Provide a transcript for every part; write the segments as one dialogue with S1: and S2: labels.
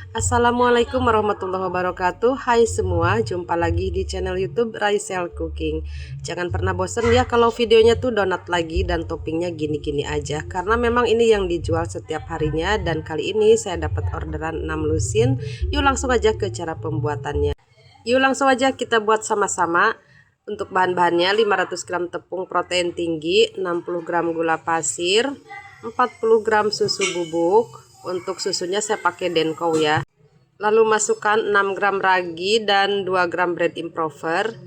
S1: Assalamualaikum warahmatullahi wabarakatuh. Hai semua, jumpa lagi di channel YouTube Raisel Cooking. Jangan pernah bosan ya kalau videonya tuh donat lagi dan toppingnya gini-gini aja, karena memang ini yang dijual setiap harinya. Dan kali ini saya dapat orderan 6 lusin. Yuk langsung aja ke cara pembuatannya. Yuk langsung aja kita buat sama-sama. Untuk bahan-bahannya 500 gram tepung protein tinggi, 60 gram gula pasir, 40 gram susu bubuk. Untuk susunya saya pakai Denko ya. Lalu masukkan 6 gram ragi dan 2 gram bread improver.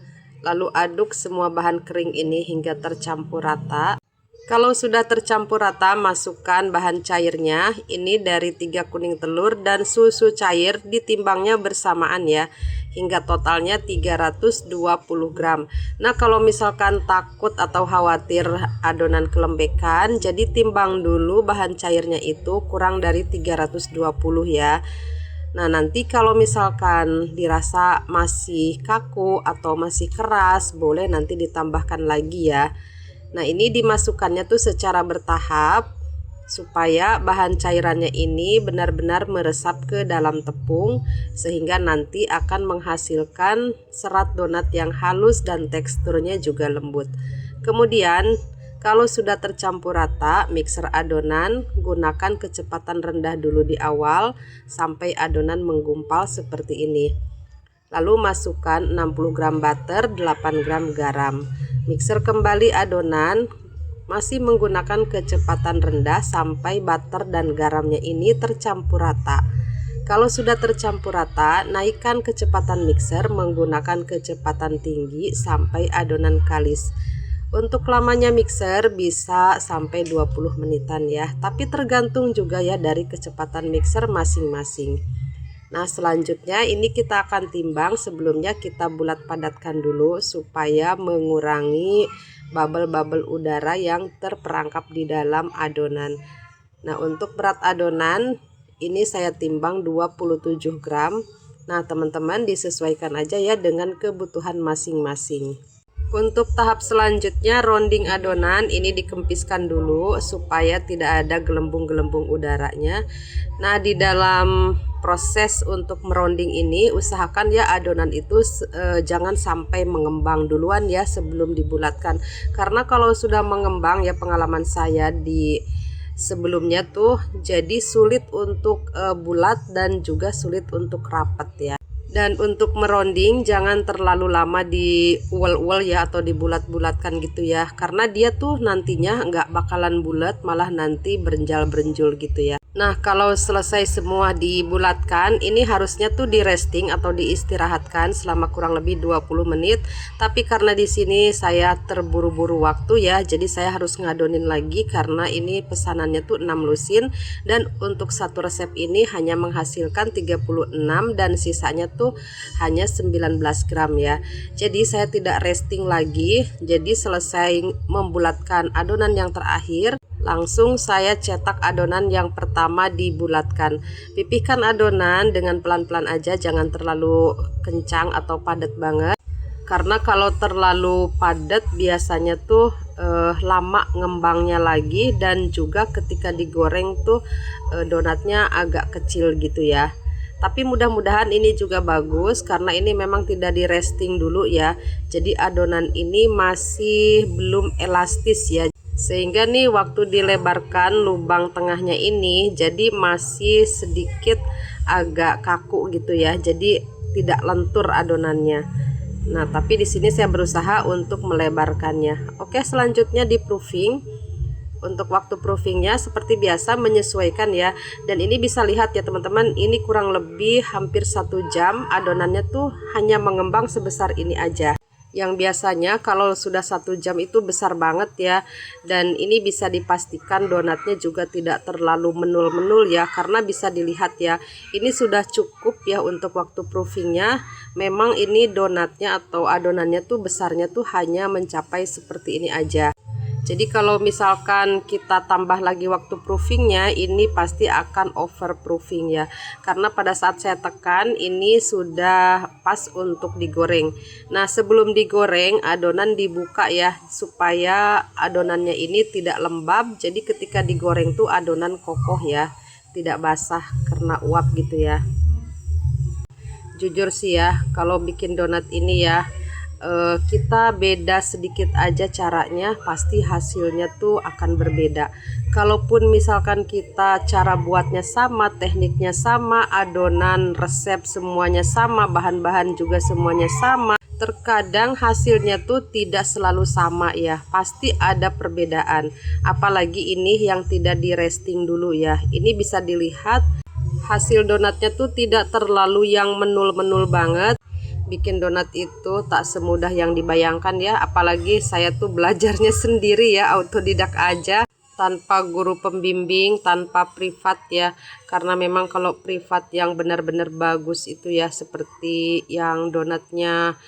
S1: Lalu aduk semua bahan kering ini hingga tercampur rata. Kalau sudah tercampur rata, masukkan bahan cairnya. Ini dari 3 kuning telur dan susu cair, ditimbangnya bersamaan ya, hingga totalnya 320 gram. Nah, kalau misalkan takut atau khawatir adonan kelembekan, jadi timbang dulu bahan cairnya itu kurang dari 320 ya. Nah, nanti kalau misalkan dirasa masih kaku atau masih keras, boleh nanti ditambahkan lagi ya. Nah, ini dimasukkannya tuh secara bertahap supaya bahan cairannya ini benar-benar meresap ke dalam tepung, sehingga nanti akan menghasilkan serat donat yang halus dan teksturnya juga lembut. Kemudian kalau sudah tercampur rata, mixer adonan, gunakan kecepatan rendah dulu di awal sampai adonan menggumpal seperti ini. Lalu masukkan 60 gram butter, 8 gram garam. Mixer kembali adonan, masih menggunakan kecepatan rendah sampai butter dan garamnya ini tercampur rata. Kalau sudah tercampur rata, naikkan kecepatan mixer menggunakan kecepatan tinggi sampai adonan kalis. Untuk lamanya mixer bisa sampai 20 menitan ya, tapi tergantung juga ya dari kecepatan mixer masing-masing. Nah, selanjutnya ini kita akan timbang. Sebelumnya kita bulat padatkan dulu supaya mengurangi bubble-bubble udara yang terperangkap di dalam adonan. Nah, untuk berat adonan ini saya timbang 27 gram. Nah, teman-teman disesuaikan aja ya dengan kebutuhan masing-masing. Untuk tahap selanjutnya, rounding adonan ini dikempiskan dulu supaya tidak ada gelembung-gelembung udaranya. Nah, di dalam proses untuk merounding ini usahakan ya adonan itu jangan sampai mengembang duluan ya sebelum dibulatkan. Karena kalau sudah mengembang ya, pengalaman saya di sebelumnya tuh jadi sulit untuk bulat dan juga sulit untuk rapat ya. Dan untuk meronding jangan terlalu lama di uol-uol ya atau dibulat-bulatkan gitu ya, karena dia tuh nantinya nggak bakalan bulat, malah nanti berenjal-berenjul gitu ya. Nah, kalau selesai semua dibulatkan, ini harusnya tuh di resting atau diistirahatkan selama kurang lebih 20 menit. Tapi karena di sini saya terburu-buru waktu ya, jadi saya harus ngadonin lagi karena ini pesanannya tuh 6 lusin dan untuk satu resep ini hanya menghasilkan 36 dan sisanya tuh hanya 19 gram ya. Jadi saya tidak resting lagi. Jadi selesai membulatkan adonan yang terakhir, langsung saya cetak adonan yang pertama dibulatkan. Pipihkan adonan dengan pelan-pelan aja, jangan terlalu kencang atau padat banget. Karena kalau terlalu padat biasanya tuh lama ngembangnya lagi, dan juga ketika digoreng tuh donatnya agak kecil gitu ya. Tapi mudah-mudahan ini juga bagus karena ini memang tidak di resting dulu ya. Jadi adonan ini masih belum elastis ya. Sehingga nih waktu dilebarkan lubang tengahnya ini jadi masih sedikit agak kaku gitu ya. Jadi tidak lentur adonannya. Nah, tapi di sini saya berusaha untuk melebarkannya. Oke, selanjutnya di proofing. Untuk waktu proofingnya seperti biasa menyesuaikan ya. Dan ini bisa lihat ya teman-teman, ini kurang lebih hampir 1 jam adonannya tuh hanya mengembang sebesar ini aja. Yang biasanya kalau sudah 1 jam itu besar banget ya. Dan ini bisa dipastikan donatnya juga tidak terlalu menul-menul ya, karena bisa dilihat ya, ini sudah cukup ya untuk waktu proofingnya. Memang ini donatnya atau adonannya tuh besarnya tuh hanya mencapai seperti ini aja. Jadi kalau misalkan kita tambah lagi waktu proofingnya, ini pasti akan over proofing ya. Karena pada saat saya tekan ini sudah pas untuk digoreng. Nah, sebelum digoreng adonan dibuka ya, supaya adonannya ini tidak lembab. Jadi ketika digoreng tuh adonan kokoh ya, tidak basah karena uap gitu ya. Jujur sih ya, kalau bikin donat ini ya, kita beda sedikit aja caranya, pasti hasilnya tuh akan berbeda. Kalaupun misalkan kita cara buatnya sama, tekniknya sama, adonan, resep semuanya sama, bahan-bahan juga semuanya sama, terkadang hasilnya tuh tidak selalu sama ya, pasti ada perbedaan. Apalagi ini yang tidak di resting dulu ya, ini bisa dilihat hasil donatnya tuh tidak terlalu yang menul-menul banget. Bikin donat itu tak semudah yang dibayangkan ya, apalagi saya tuh belajarnya sendiri ya, autodidak aja, tanpa guru pembimbing, tanpa privat ya. Karena memang kalau privat yang benar-benar bagus itu ya, seperti yang donatnya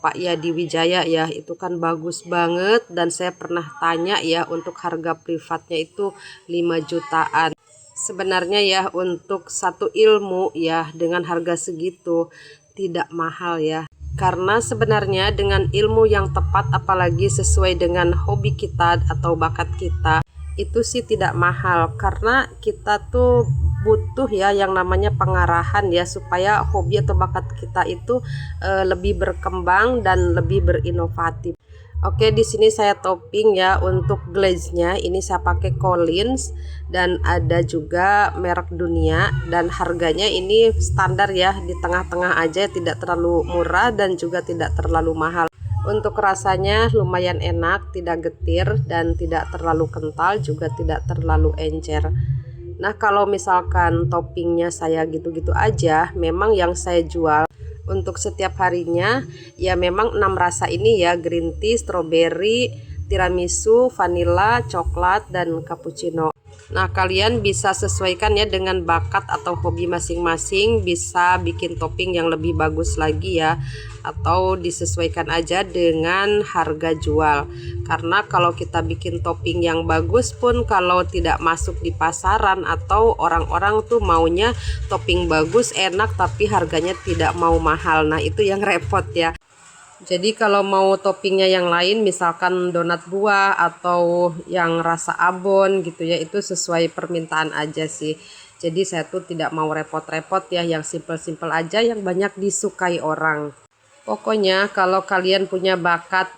S1: Pak Yadi Wijaya ya, itu kan bagus banget, dan saya pernah tanya ya, untuk harga privatnya itu 5 jutaan. Sebenarnya ya, untuk satu ilmu ya dengan harga segitu tidak mahal ya. Karena sebenarnya dengan ilmu yang tepat, apalagi sesuai dengan hobi kita atau bakat kita, itu sih tidak mahal. Karena kita tuh butuh ya yang namanya pengarahan ya, supaya hobi atau bakat kita itu lebih berkembang dan lebih berinovatif. Oke, di sini saya topping ya. Untuk glaze-nya ini saya pakai Collins, dan ada juga merek Dunia, dan harganya ini standar ya, di tengah-tengah aja, tidak terlalu murah dan juga tidak terlalu mahal. Untuk rasanya lumayan enak, tidak getir dan tidak terlalu kental, juga tidak terlalu encer. Nah, kalau misalkan toppingnya saya gitu-gitu aja, memang yang saya jual untuk setiap harinya ya memang 6 rasa ini ya, green tea, strawberry, tiramisu, vanilla, coklat, dan cappuccino. Nah, kalian bisa sesuaikan ya dengan bakat atau hobi masing-masing, bisa bikin topping yang lebih bagus lagi ya, atau disesuaikan aja dengan harga jual. Karena kalau kita bikin topping yang bagus pun, kalau tidak masuk di pasaran, atau orang-orang tuh maunya topping bagus, enak, tapi harganya tidak mau mahal, nah itu yang repot ya. Jadi kalau mau toppingnya yang lain, misalkan donat buah atau yang rasa abon gitu ya, itu sesuai permintaan aja sih. Jadi saya tuh tidak mau repot-repot ya, yang simple-simple aja yang banyak disukai orang. Pokoknya kalau kalian punya bakat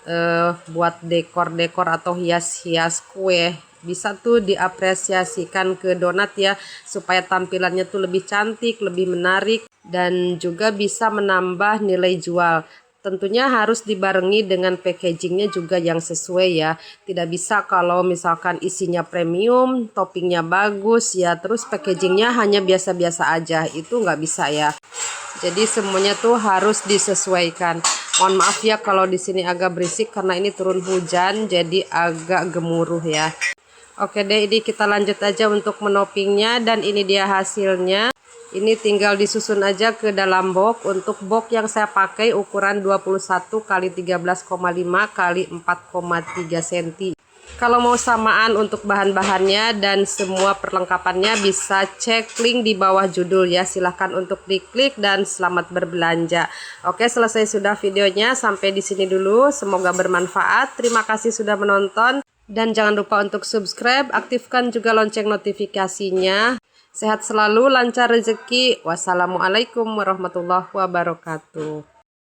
S1: buat dekor-dekor atau hias-hias kue, bisa tuh diapresiasikan ke donat ya, supaya tampilannya tuh lebih cantik, lebih menarik, dan juga bisa menambah nilai jual. Tentunya harus dibarengi dengan packagingnya juga yang sesuai ya. Tidak bisa kalau misalkan isinya premium, toppingnya bagus ya, terus packagingnya hanya biasa-biasa aja, itu nggak bisa ya. Jadi semuanya tuh harus disesuaikan. Mohon maaf ya kalau di sini agak berisik karena ini turun hujan, jadi agak gemuruh ya. Oke deh, ini kita lanjut aja untuk menoppingnya, dan ini dia hasilnya. Ini tinggal disusun aja ke dalam box. Untuk box yang saya pakai ukuran 21 x 13,5 x 4,3 cm. Kalau mau samaan untuk bahan-bahannya dan semua perlengkapannya, bisa cek link di bawah judul ya. Silahkan untuk diklik, dan selamat berbelanja. Oke, selesai sudah videonya. Sampai di sini dulu. Semoga bermanfaat. Terima kasih sudah menonton. Dan jangan lupa untuk subscribe, aktifkan juga lonceng notifikasinya. Sehat selalu, lancar rezeki. Wassalamualaikum warahmatullahi wabarakatuh.